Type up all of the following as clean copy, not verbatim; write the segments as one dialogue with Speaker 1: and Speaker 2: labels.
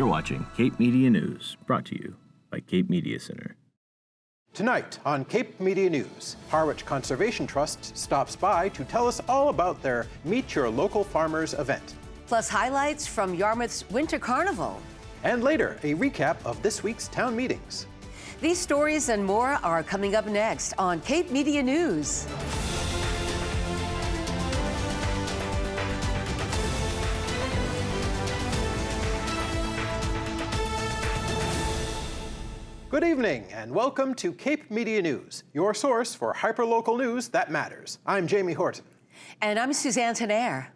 Speaker 1: You're watching Cape Media News, brought to you by Cape Media Center.
Speaker 2: Tonight on Cape Media News, Harwich Conservation Trust stops by to tell us all about their Meet Your Local Farmers event.
Speaker 3: Plus highlights from Yarmouth's Winter Carnival.
Speaker 2: And later, a recap of this week's town meetings.
Speaker 3: These stories and more are coming up next on Cape Media News.
Speaker 2: Good evening and welcome to Cape Media News, your source for hyperlocal news that matters. I'm Jamie Horton.
Speaker 3: And I'm Suzanne Tenaire.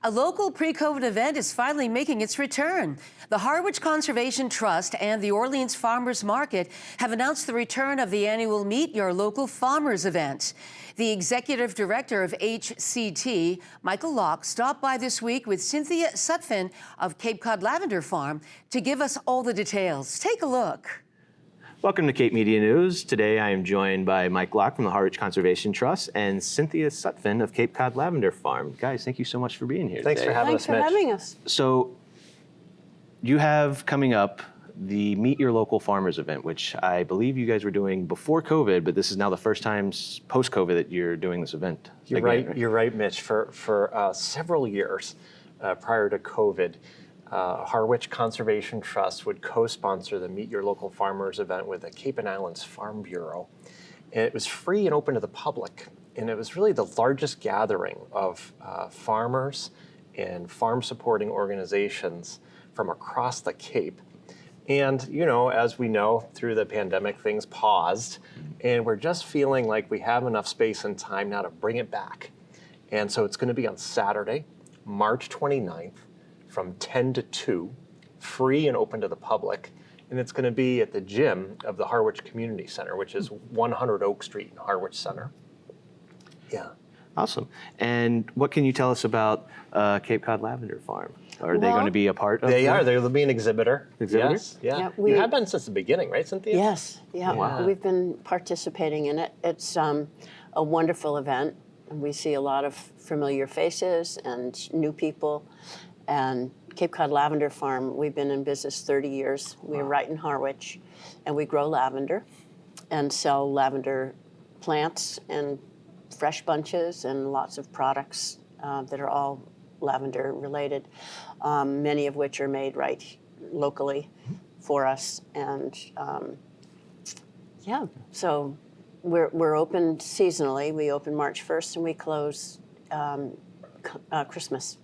Speaker 3: A local pre-COVID event is finally making its return. The Harwich Conservation Trust and the Orleans Farmers Market have announced the return of the annual Meet Your Local Farmers event. The executive director of HCT, Michael Locke, stopped by this week with Cynthia Sutphin of Cape Cod Lavender Farm to give us all the details. Take a look.
Speaker 4: Welcome to Cape Media News. Today I am joined by Mike Locke from the Harwich Conservation Trust and Cynthia Sutphin of Cape Cod Lavender Farm. Guys, thank you so much for being here
Speaker 5: Thanks
Speaker 4: today.
Speaker 5: for having us, Mitch.
Speaker 6: Thanks for having us.
Speaker 4: So you have coming up the Meet Your Local Farmers event, which I believe you guys were doing before COVID, but this is now the first time post-COVID that you're doing this event.
Speaker 5: You're
Speaker 4: again,
Speaker 5: right. You're right, Mitch. For several years prior to COVID, Harwich Conservation Trust would co-sponsor the Meet Your Local Farmers event with the Cape and Islands Farm Bureau. And it was free and open to the public. And it was really the largest gathering of farmers and farm supporting organizations from across the Cape. And, you know, as we know, through the pandemic, things paused. And we're just feeling like we have enough space and time now to bring it back. And so it's going to be on Saturday, March 29th. From 10 to 2, free and open to the public. And it's going to be at the gym of the Harwich Community Center, which is 100 Oak Street in Harwich Center. Yeah.
Speaker 4: Awesome. And what can you tell us about Cape Cod Lavender Farm? Are they going to be a part of
Speaker 5: They are. They'll be an exhibitor.
Speaker 4: Exhibitor?
Speaker 5: Yes. Yeah.
Speaker 6: Yeah,
Speaker 5: You have been since the beginning, right, Cynthia?
Speaker 6: Yes, yeah.
Speaker 5: Wow.
Speaker 6: We've been participating in it. It's a wonderful event, and we see a lot of familiar faces and new people. And Cape Cod Lavender Farm, we've been in business 30 years. We're right in Harwich, and we grow lavender and sell lavender plants and fresh bunches and lots of products that are all lavender related, many of which are made right locally for us. And yeah, so we're open seasonally. We open March 1st and we close Christmas.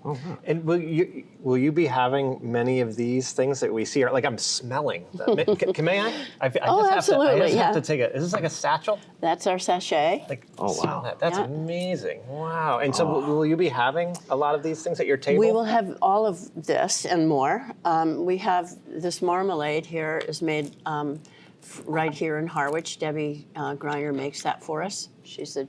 Speaker 4: Oh, wow.
Speaker 5: And will you be having many of these things that we see? Like I'm smelling them. May I? I just
Speaker 6: absolutely,
Speaker 5: have to
Speaker 6: yeah.
Speaker 5: take it. Is this like a satchel?
Speaker 6: That's our sachet.
Speaker 5: Like,
Speaker 4: Oh,
Speaker 5: smell
Speaker 4: wow.
Speaker 5: that. That's
Speaker 6: Yeah.
Speaker 5: amazing. Wow. And so will you be having a lot of these things at your table?
Speaker 6: We will have all of this and more. We have this marmalade here is made right here in Harwich. Debbie Greiner makes that for us. She's the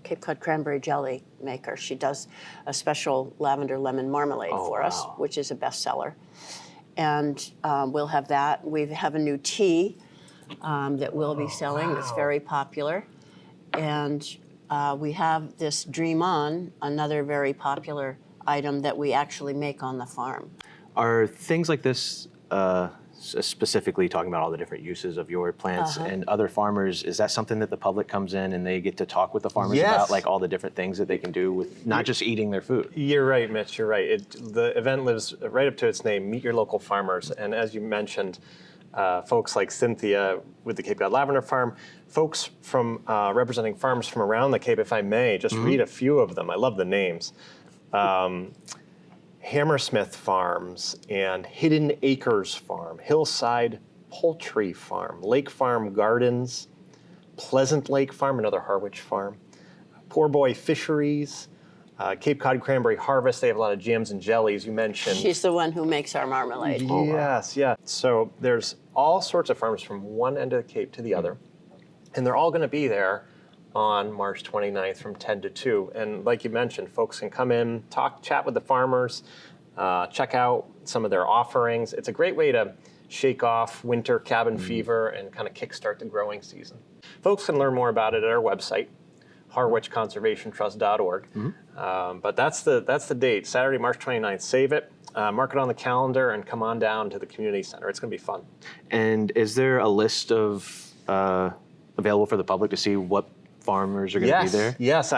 Speaker 6: Cape Cod cranberry jelly maker. She does a special lavender lemon marmalade for us,
Speaker 4: wow.
Speaker 6: which is a bestseller. And we'll have that. We have a new tea that we'll be selling that's very popular. And we have this Dream On, another very popular item that we actually make on the farm.
Speaker 4: Are things like this, specifically talking about all the different uses of your plants and other farmers, is that something that the public comes in and they get to talk with the farmers
Speaker 5: Yes.
Speaker 4: about, like all the different things that they can do with not just eating their food?
Speaker 5: You're right, Mitch. You're right. The event lives right up to its name, Meet Your Local Farmers. And as you mentioned, folks like Cynthia with the Cape Cod Lavender Farm, folks from representing farms from around the Cape, if I may, just read a few of them. I love the names. Hammersmith Farms and Hidden Acres Farm, Hillside Poultry Farm, Lake Farm Gardens, Pleasant Lake Farm, another Harwich farm, Poor Boy Fisheries, Cape Cod Cranberry Harvest. They have a lot of jams and jellies, you mentioned.
Speaker 6: She's the one who makes our marmalade.
Speaker 5: Yes, yeah. So there's all sorts of farms from one end of the Cape to the other, and they're all going to be there on March 29th from 10 to 2. And like you mentioned, folks can come in, chat with the farmers, check out some of their offerings. It's a great way to shake off winter cabin fever and kind of kickstart the growing season. Folks can learn more about it at our website, harwichconservationtrust.org. But that's the date, Saturday, March 29th. Save it. mark it on the calendar and come on down to the community center. It's going to be fun.
Speaker 4: And is there a list of available for the public to see what farmers are going to be there?
Speaker 5: Yes,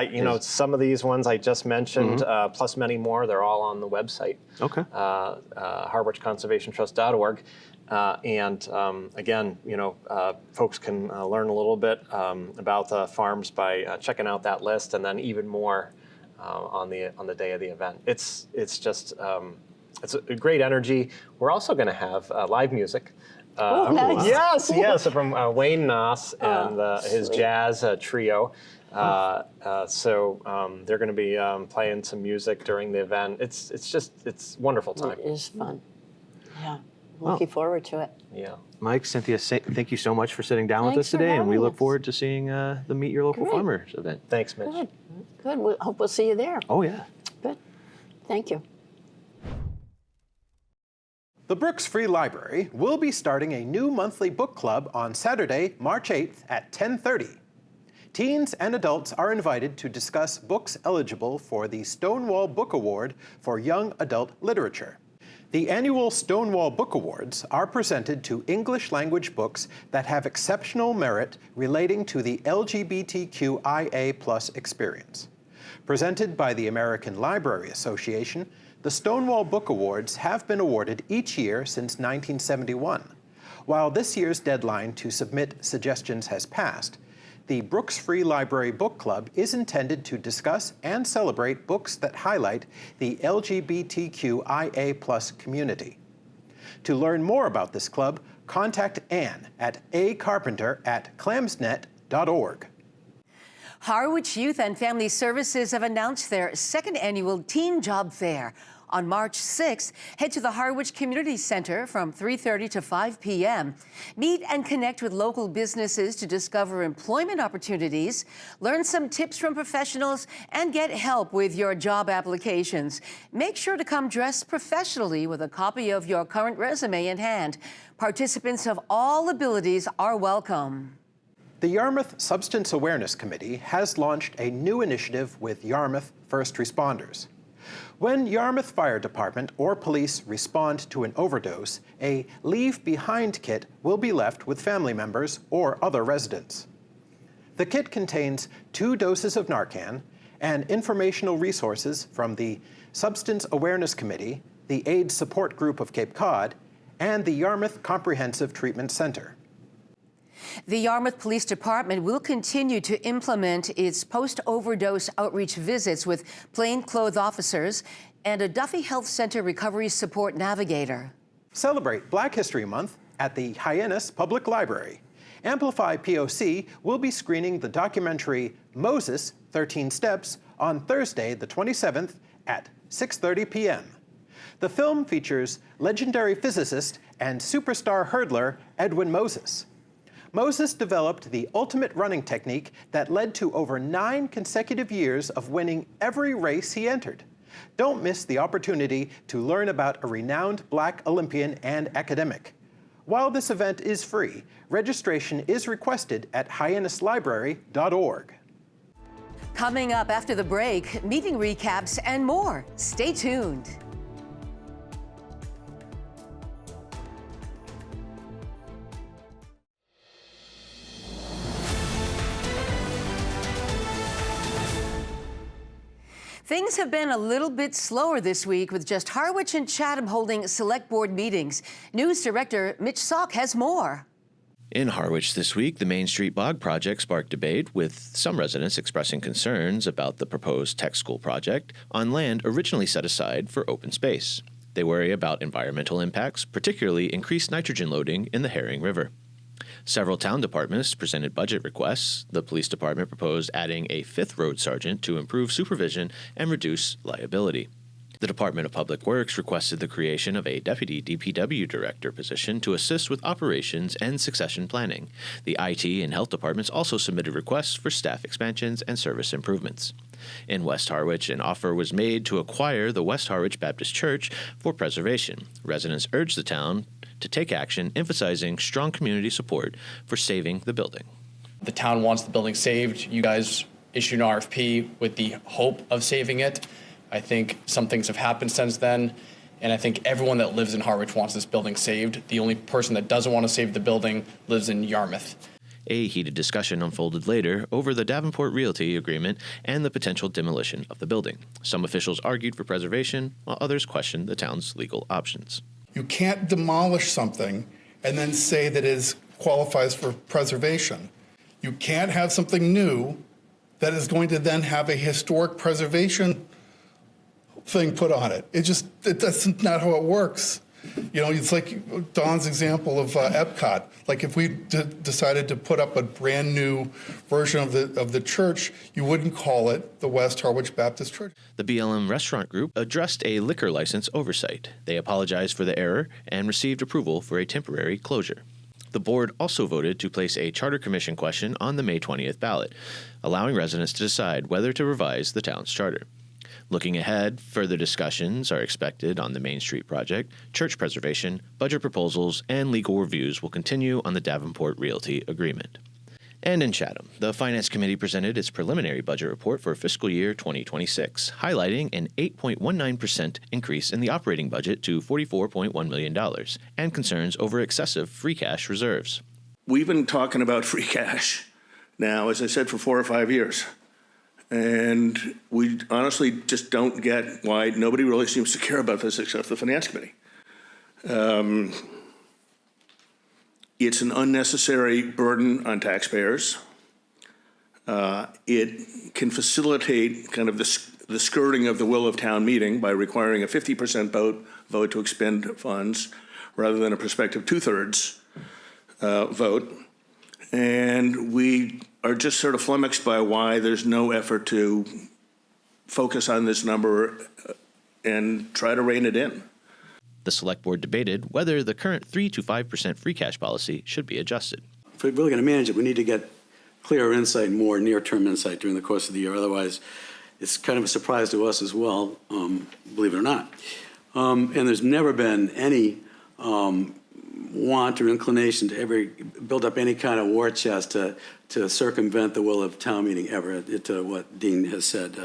Speaker 5: some of these ones I just mentioned, plus many more, they're all on the website.
Speaker 4: Okay.
Speaker 5: harwichconservationtrust.org. Again, folks can learn a little bit about the farms by checking out that list, and then even more on the day of the event. It's just it's a great energy. We're also going to have live music.
Speaker 6: Nice.
Speaker 5: Yes, from Wayne Noss and his
Speaker 6: Sweet.
Speaker 5: jazz trio. So they're going to be playing some music during the event. It's wonderful time.
Speaker 6: It is fun. Yeah, looking forward to it.
Speaker 5: Yeah.
Speaker 4: Mike, Cynthia, thank you so much for sitting down with
Speaker 6: Thanks
Speaker 4: us
Speaker 6: for
Speaker 4: today, and we
Speaker 6: having
Speaker 4: look
Speaker 6: us.
Speaker 4: forward to seeing the Meet Your Local
Speaker 6: Great.
Speaker 4: Farmers event.
Speaker 5: Thanks, Mitch.
Speaker 6: Good, good. We hope we'll see you there.
Speaker 4: Oh, yeah.
Speaker 6: Good. Thank you.
Speaker 2: The Brooks Free Library will be starting a new monthly book club on Saturday, March 8th at 10:30. Teens and adults are invited to discuss books eligible for the Stonewall Book Award for Young Adult Literature. The annual Stonewall Book Awards are presented to English language books that have exceptional merit relating to the LGBTQIA+ experience. Presented by the American Library Association, the Stonewall Book Awards have been awarded each year since 1971. While this year's deadline to submit suggestions has passed, the Brooks Free Library Book Club is intended to discuss and celebrate books that highlight the LGBTQIA+ community. To learn more about this club, contact Anne at acarpenter@clamsnet.org.
Speaker 3: Harwich Youth and Family Services have announced their second annual Teen Job Fair. On March 6th, head to the Harwich Community Center from 3:30 to 5 p.m. Meet and connect with local businesses to discover employment opportunities, learn some tips from professionals, and get help with your job applications. Make sure to come dressed professionally with a copy of your current resume in hand. Participants of all abilities are welcome.
Speaker 2: The Yarmouth Substance Awareness Committee has launched a new initiative with Yarmouth first responders. When Yarmouth Fire Department or police respond to an overdose, a Leave Behind kit will be left with family members or other residents. The kit contains 2 doses of Narcan and informational resources from the Substance Awareness Committee, the AIDS Support Group of Cape Cod, and the Yarmouth Comprehensive Treatment Center.
Speaker 3: The Yarmouth Police Department will continue to implement its post-overdose outreach visits with plainclothes officers and a Duffy Health Center recovery support navigator.
Speaker 2: Celebrate Black History Month at the Hyannis Public Library. Amplify POC will be screening the documentary Moses, 13 Steps on Thursday, the 27th at 6:30 p.m. The film features legendary physicist and superstar hurdler Edwin Moses. Moses developed the ultimate running technique that led to over 9 consecutive years of winning every race he entered. Don't miss the opportunity to learn about a renowned Black Olympian and academic. While this event is free, registration is requested at hyannislibrary.org.
Speaker 3: Coming up after the break, meeting recaps and more. Stay tuned. Things have been a little bit slower this week with just Harwich and Chatham holding select board meetings. News Director Mitch Salk has more.
Speaker 1: In Harwich this week, the Main Street Bog project sparked debate, with some residents expressing concerns about the proposed tech school project on land originally set aside for open space. They worry about environmental impacts, particularly increased nitrogen loading in the Herring River. Several town departments presented budget requests. The police department proposed adding a 5th road sergeant to improve supervision and reduce liability. The Department of Public Works requested the creation of a deputy DPW director position to assist with operations and succession planning. The IT and health departments also submitted requests for staff expansions and service improvements. In West Harwich, an offer was made to acquire the West Harwich Baptist Church for preservation. Residents urged the town to take action, emphasizing strong community support for saving the building.
Speaker 7: The town wants the building saved. You guys issued an RFP with the hope of saving it. I think some things have happened since then, And I think everyone that lives in Harwich wants this building saved. The only person that doesn't want to save the building lives in Yarmouth.
Speaker 1: A heated discussion unfolded later over the Davenport Realty agreement and the potential demolition of the building. Some officials argued for preservation, while others questioned the town's legal options.
Speaker 8: You can't demolish something and then say that it qualifies for preservation. You can't have something new that is going to then have a historic preservation thing put on it. That's not how it works. You know, it's like Don's example of Epcot. Like if we decided to put up a brand new version of the church, you wouldn't call it the West Harwich Baptist Church.
Speaker 1: The BLM Restaurant Group addressed a liquor license oversight. They apologized for the error and received approval for a temporary closure. The board also voted to place a Charter Commission question on the May 20th ballot, allowing residents to decide whether to revise the town's charter. Looking ahead, further discussions are expected on the Main Street project, church preservation, budget proposals, and legal reviews will continue on the Davenport Realty agreement. And in Chatham, the Finance Committee presented its preliminary budget report for fiscal year 2026, highlighting an 8.19% increase in the operating budget to $44.1 million, and concerns over excessive free cash reserves.
Speaker 9: We've been talking about free cash now, as I said, for 4 or 5 years. And we honestly just don't get why nobody really seems to care about this except the Finance Committee. It's an unnecessary burden on taxpayers. It can facilitate kind of the skirting of the will of town meeting by requiring a 50% vote to expend funds rather than a prospective 2/3 vote. And we are just sort of flummoxed by why there's no effort to focus on this number and try to rein it in.
Speaker 1: The Select Board debated whether the current 3 to 5% free cash policy should be adjusted.
Speaker 10: If we're really going to manage it, we need to get clearer insight and more near-term insight during the course of the year. Otherwise, it's kind of a surprise to us as well, believe it or not. And there's never been any want or inclination to ever build up any kind of war chest to circumvent the will of town meeting ever, to what Dean has said.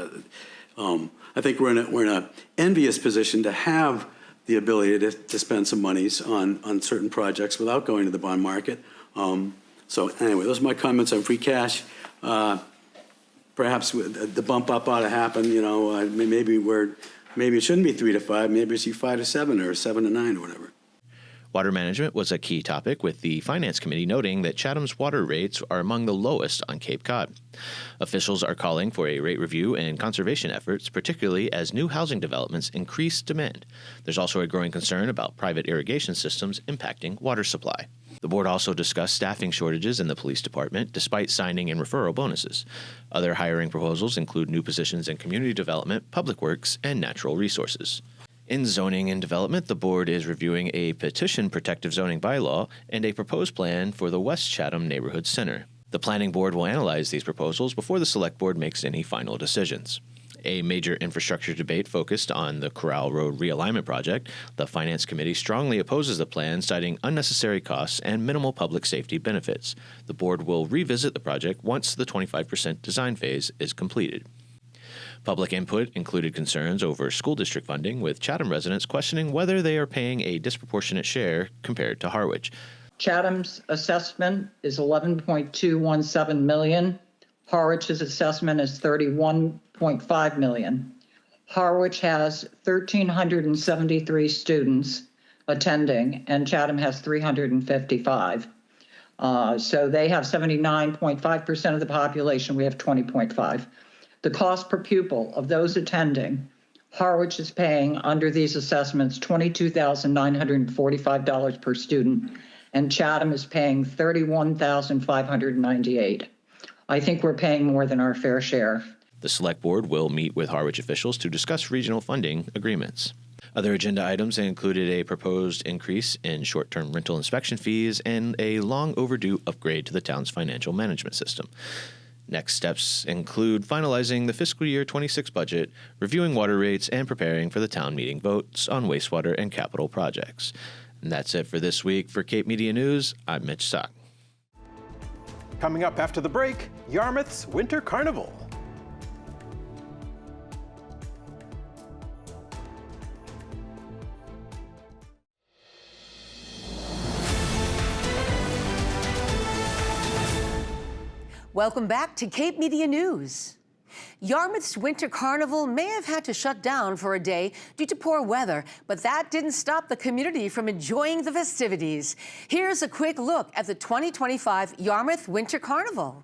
Speaker 10: I think we're in a envious position to have the ability to spend some monies on certain projects without going to the bond market. So anyway, those are my comments on free cash. Perhaps the bump up ought to happen. You know, maybe it shouldn't be 3 to 5. Maybe it's 5 to 7 or 7 to 9 or whatever.
Speaker 1: Water management was a key topic, with the Finance Committee noting that Chatham's water rates are among the lowest on Cape Cod. Officials are calling for a rate review and conservation efforts, particularly as new housing developments increase demand. There's also a growing concern about private irrigation systems impacting water supply. The board also discussed staffing shortages in the police department, despite signing and referral bonuses. Other hiring proposals include new positions in community development, public works, and natural resources. In zoning and development, the board is reviewing a petition protective zoning bylaw and a proposed plan for the West Chatham Neighborhood Center. The planning board will analyze these proposals before the select board makes any final decisions. A major infrastructure debate focused on the Corral Road realignment project. The Finance Committee strongly opposes the plan, citing unnecessary costs and minimal public safety benefits. The board will revisit the project once the 25% design phase is completed. Public input included concerns over school district funding, with Chatham residents questioning whether they are paying a disproportionate share compared to Harwich.
Speaker 11: Chatham's assessment is $11.217 million. Harwich's assessment is $31.5 million. Harwich has 1,373 students attending, and Chatham has 355. So they have 79.5% of the population. We have 20.5. The cost per pupil of those attending, Harwich is paying under these assessments $22,945 per student, and Chatham is paying $31,598. I think we're paying more than our fair share.
Speaker 1: The Select Board will meet with Harwich officials to discuss regional funding agreements. Other agenda items included a proposed increase in short-term rental inspection fees and a long overdue upgrade to the town's financial management system. Next steps include finalizing the fiscal year 26 budget, reviewing water rates, and preparing for the town meeting votes on wastewater and capital projects. And that's it for this week. For Cape Media News, I'm Mitch Sock.
Speaker 2: Coming up after the break, Yarmouth's Winter Carnival.
Speaker 3: Welcome back to Cape Media News. Yarmouth's Winter Carnival may have had to shut down for a day due to poor weather, but that didn't stop the community from enjoying the festivities. Here's a quick look at the 2025 Yarmouth Winter Carnival.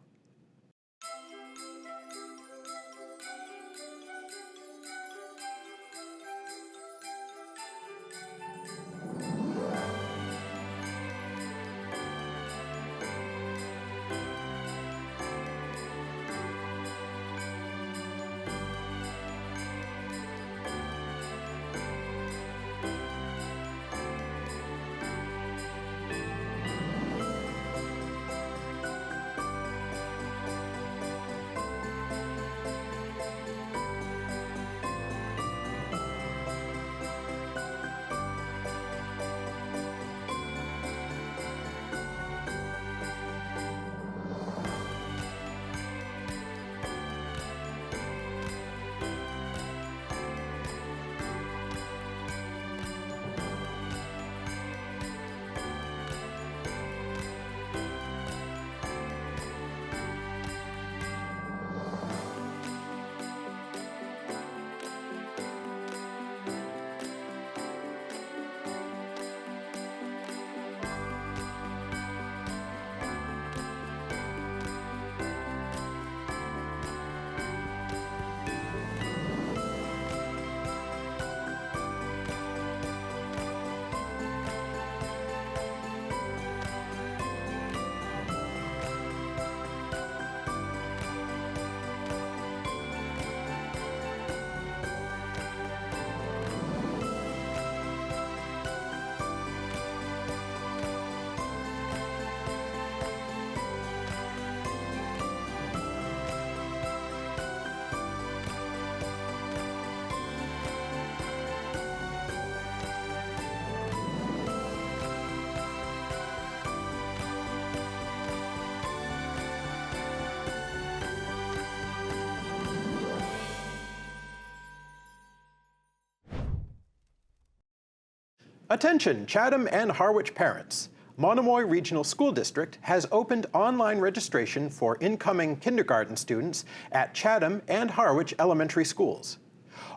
Speaker 2: Attention, Chatham and Harwich parents. Monomoy Regional School District has opened online registration for incoming kindergarten students at Chatham and Harwich elementary schools.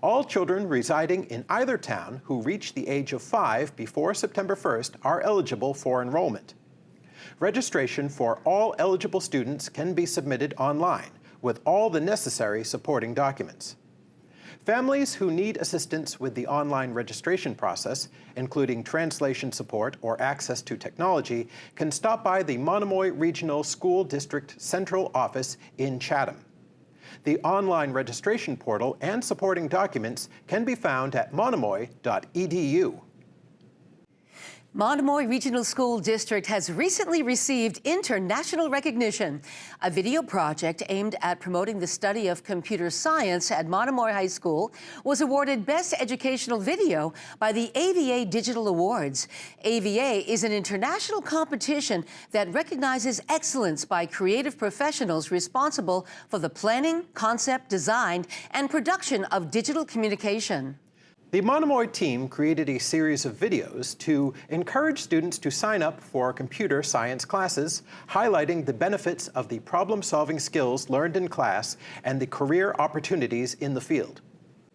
Speaker 2: All children residing in either town who reach the age of 5 before September 1st are eligible for enrollment. Registration for all eligible students can be submitted online with all the necessary supporting documents. Families who need assistance with the online registration process, including translation support or access to technology, can stop by the Monomoy Regional School District Central Office in Chatham. The online registration portal and supporting documents can be found at monomoy.edu.
Speaker 3: Monomoy Regional School District has recently received international recognition. A video project aimed at promoting the study of computer science at Monomoy High School was awarded Best Educational Video by the AVA Digital Awards. AVA is an international competition that recognizes excellence by creative professionals responsible for the planning, concept, design, and production of digital communication.
Speaker 2: The Monomoy team created a series of videos to encourage students to sign up for computer science classes, highlighting the benefits of the problem-solving skills learned in class and the career opportunities in the field.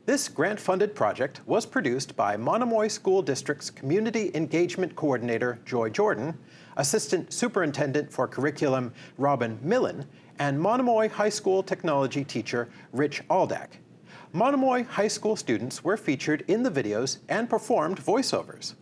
Speaker 2: This grant-funded project was produced by Monomoy School District's Community Engagement Coordinator, Joy Jordan, Assistant Superintendent for Curriculum, Robin Millen, and Monomoy High School Technology teacher, Rich Aldak. Monomoy High School students were featured in the videos and performed voiceovers.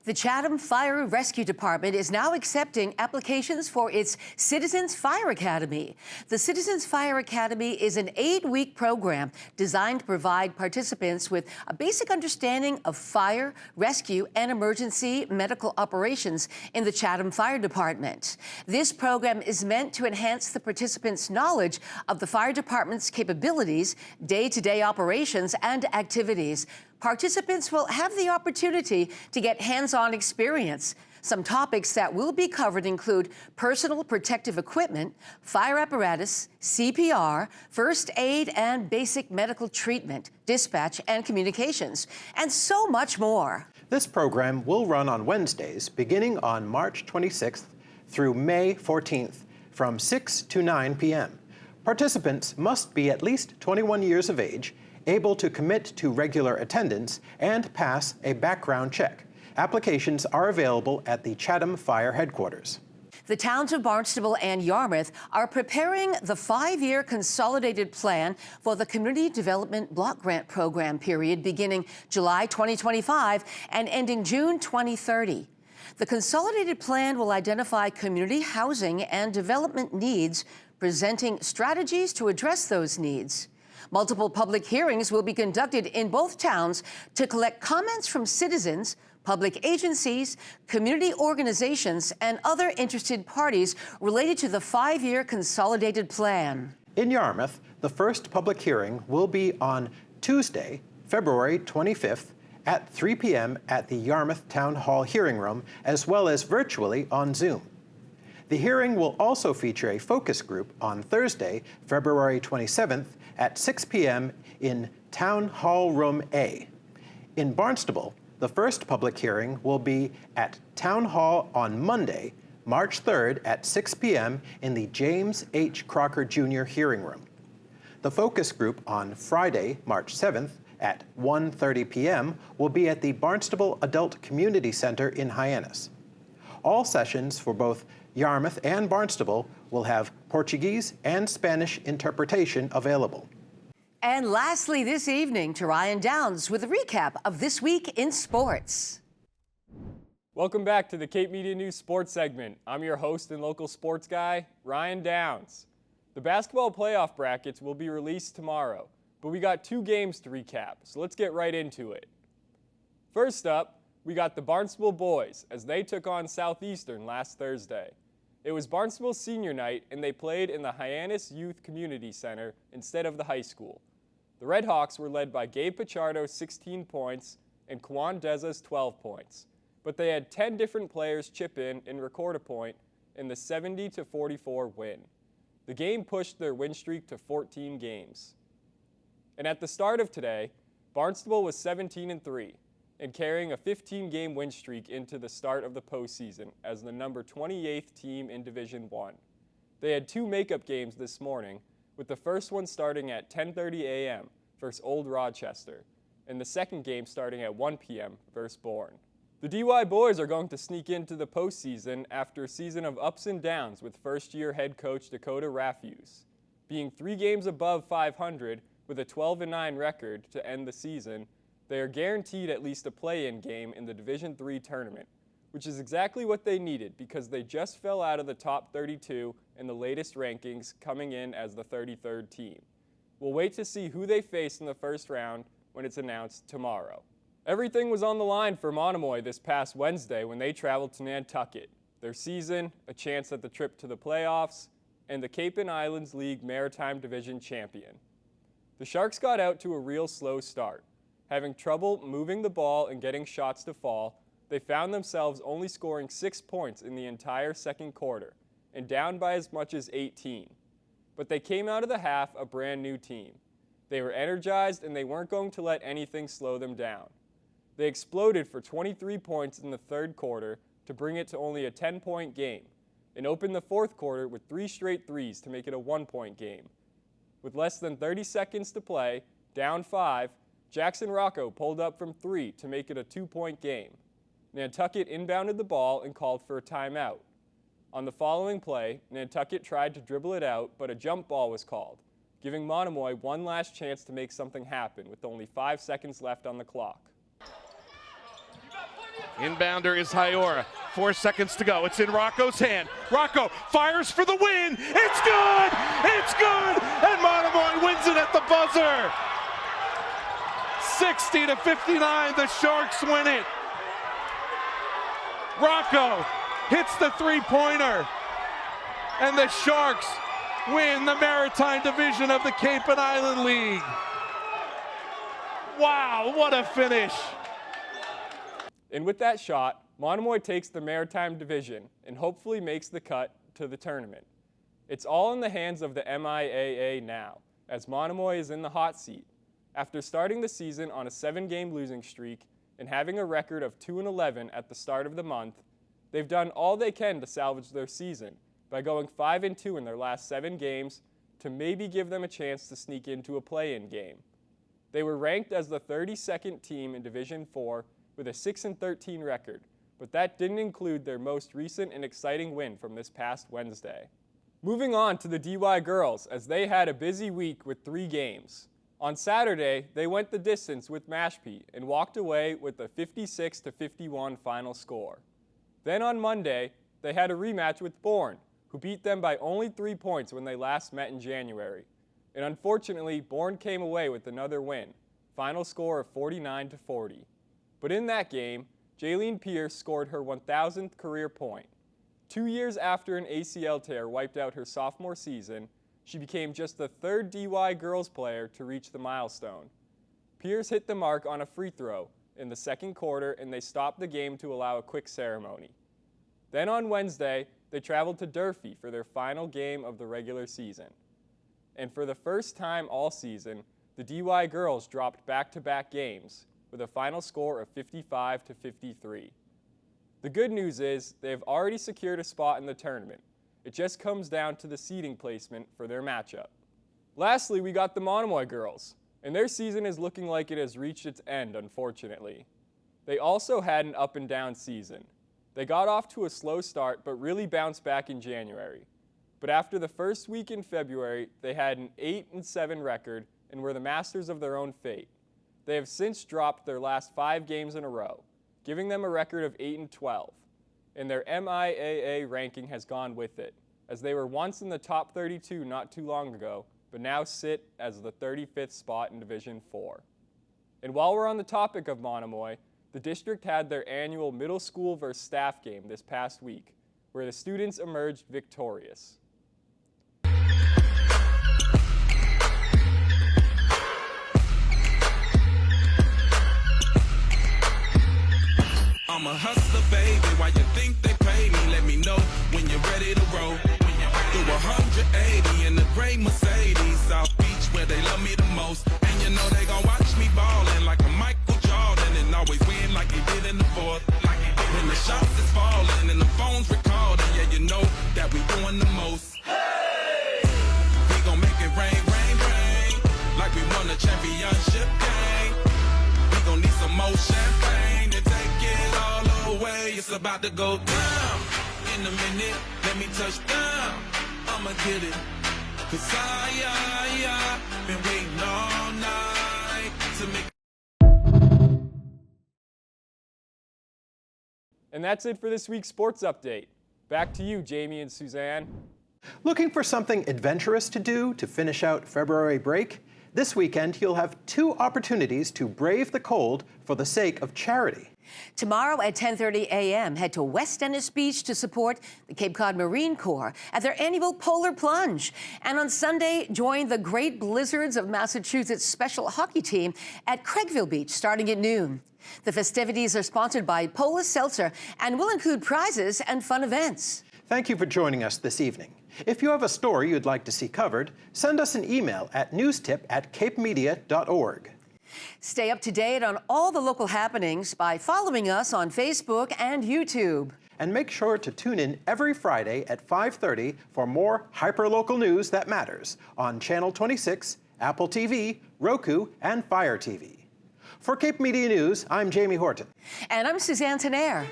Speaker 3: The Chatham Fire Rescue Department is now accepting applications for its Citizens Fire Academy. The Citizens Fire Academy is an 8-week program designed to provide participants with a basic understanding of fire, rescue, and emergency medical operations in the Chatham Fire Department. This program is meant to enhance the participants' knowledge of the fire department's capabilities, day-to-day operations, and activities. Participants will have the opportunity to get hands-on experience. Some topics that will be covered include personal protective equipment, fire apparatus, CPR, first aid and basic medical treatment, dispatch and communications, and so much more.
Speaker 2: This program will run on Wednesdays beginning on March 26th through May 14th from 6 to 9 p.m. Participants must be at least 21 years of age, able to commit to regular attendance, and pass a background check. Applications are available at the Chatham Fire Headquarters.
Speaker 3: The towns of Barnstable and Yarmouth are preparing the 5-year consolidated plan for the Community Development Block Grant Program period beginning July 2025 and ending June 2030. The consolidated plan will identify community housing and development needs, presenting strategies to address those needs. Multiple public hearings will be conducted in both towns to collect comments from citizens, public agencies, community organizations, and other interested parties related to the 5-year consolidated plan.
Speaker 2: In Yarmouth, the first public hearing will be on Tuesday, February 25th at 3 p.m. at the Yarmouth Town Hall hearing room, as well as virtually on Zoom. The hearing will also feature a focus group on Thursday, February 27th at 6 p.m. in Town Hall Room A. In Barnstable, the first public hearing will be at Town Hall on Monday, March 3rd at 6 p.m. in the James H. Crocker Jr. hearing room. The focus group on Friday, March 7th at 1:30 p.m. will be at the Barnstable Adult Community Center in Hyannis. All sessions for both Yarmouth and Barnstable will have Portuguese and Spanish interpretation available.
Speaker 3: And lastly this evening, Ryan Downs with a recap of This Week in Sports.
Speaker 12: Welcome back to the Cape Media News Sports segment. I'm your host and local sports guy, Ryan Downs. The basketball playoff brackets will be released tomorrow, but we got 2 games to recap, so let's get right into it. First up, we got the Barnstable boys as they took on Southeastern last Thursday. It was Barnstable's senior night and they played in the Hyannis Youth Community Center instead of the high school. The Red Hawks were led by Gabe Pichardo 16 points and Kwan Dezas 12 points, but they had 10 different players chip in and record a point in the 70-44 win. The game pushed their win streak to 14 games. And at the start of today, Barnstable was 17-3 and carrying a 15-game win streak into the start of the postseason as the number 28th team in Division I. They had 2 makeup games this morning, with the first one starting at 10:30 a.m. versus Old Rochester, and the second game starting at 1 p.m. versus Bourne. The DY boys are going to sneak into the postseason after a season of ups and downs with first-year head coach Dakota Rafuse. Being 3 games above 500 with a 12-9 record to end the season, they are guaranteed at least a play-in game in the Division III tournament, which is exactly what they needed because they just fell out of the top 32 in the latest rankings, coming in as the 33rd team. We'll wait to see who they face in the first round when it's announced tomorrow. Everything was on the line for Monomoy this past Wednesday when they traveled to Nantucket. Their season, a chance at the trip to the playoffs, and the Cape and Islands League Maritime Division champion. The Sharks got out to a real slow start. Having trouble moving the ball and getting shots to fall, they found themselves only scoring 6 points in the entire second quarter and down by as much as 18. But they came out of the half a brand new team. They were energized and they weren't going to let anything slow them down. They exploded for 23 points in the third quarter to bring it to only a 10-point game and opened the fourth quarter with 3 straight threes to make it a 1-point game. With less than 30 seconds to play, down 5, Jackson Rocco pulled up from 3 to make it a 2-point game. Nantucket inbounded the ball and called for a timeout. On the following play, Nantucket tried to dribble it out, but a jump ball was called, giving Monomoy one last chance to make something happen with only 5 seconds left on the clock.
Speaker 13: Inbounder is Hyora. 4 seconds to go. It's in Rocco's hand. Rocco fires for the win. It's good! It's good! And Monomoy wins it at the buzzer. 60-59, the Sharks win it. Rocco hits the 3-pointer. And the Sharks win the Maritime Division of the Cape and Island League. Wow, what a finish.
Speaker 12: And with that shot, Monomoy takes the Maritime Division and hopefully makes the cut to the tournament. It's all in the hands of the MIAA now, as Monomoy is in the hot seat. After starting the season on a 7-game losing streak and having a record of 2-11 at the start of the month, they've done all they can to salvage their season, by going 5-2 in their last 7 games to maybe give them a chance to sneak into a play-in game. They were ranked as the 32nd team in Division IV with a 6-13 record, but that didn't include their most recent and exciting win from this past Wednesday. Moving on to the DY girls, as they had a busy week with 3 games. On Saturday, they went the distance with Mashpee and walked away with a 56-51 final score. Then on Monday, they had a rematch with Bourne, who beat them by only 3 points when they last met in January. And unfortunately, Bourne came away with another win, final score of 49-40. But in that game, Jaylene Pierce scored her 1,000th career point. 2 years after an ACL tear wiped out her sophomore season, she became just the 3rd DY girls player to reach the milestone. Pierce hit the mark on a free throw in the second quarter, and they stopped the game to allow a quick ceremony. Then on Wednesday, they traveled to Durfee for their final game of the regular season. And for the first time all season, the DY girls dropped back-to-back games with a final score of 55-53. The good news is they have already secured a spot in the tournament. It just comes down to the seeding placement for their matchup. Lastly, we got the Monomoy girls, and their season is looking like it has reached its end, unfortunately. They also had an up-and-down season. They got off to a slow start, but really bounced back in January. But after the first week in February, they had an 8-7 record and were the masters of their own fate. They have since dropped their last 5 games in a row, giving them a record of 8-12. And their MIAA ranking has gone with it, as they were once in the top 32 not too long ago, but now sit as the 35th spot in Division IV. And while we're on the topic of Monomoy, the district had their annual middle school versus staff game this past week, where the students emerged victorious.
Speaker 14: I'm a hustler, baby. Why you think they pay me? Let me know when you're ready to roll. Do 180 in the gray Mercedes, South Beach, where they love me the most. And you know they gon' watch me ballin' like a Michael Jordan and always win like he did in the fourth. When the shots is falling and the phone's recording, yeah, you know that we doing the most. Hey! We gon' make it rain, rain, rain, like we won a championship game. We gon' need some more champagne to take it all away. It's about to go down. In a minute, let me touch down. I'ma get it. 'Cause I been waiting all night to make.
Speaker 12: And that's it for this week's sports update. Back to you, Jamie and Suzanne.
Speaker 2: Looking for something adventurous to do to finish out February break? This weekend, you'll have 2 opportunities to brave the cold for the sake of charity.
Speaker 3: Tomorrow at 10:30 a.m., head to West Ennis Beach to support the Cape Cod Marine Corps at their annual Polar Plunge. And on Sunday, join the Great Blizzards of Massachusetts special hockey team at Craigville Beach starting at noon. The festivities are sponsored by Polis Seltzer and will include prizes and fun events.
Speaker 2: Thank you for joining us this evening. If you have a story you'd like to see covered, send us an email at newstip@capemedia.org.
Speaker 3: Stay up to date on all the local happenings by following us on Facebook and YouTube.
Speaker 2: And make sure to tune in every Friday at 5:30 for more hyperlocal news that matters on Channel 26, Apple TV, Roku, and Fire TV. For Cape Media News, I'm Jamie Horton.
Speaker 3: And I'm Suzanne Tenaire.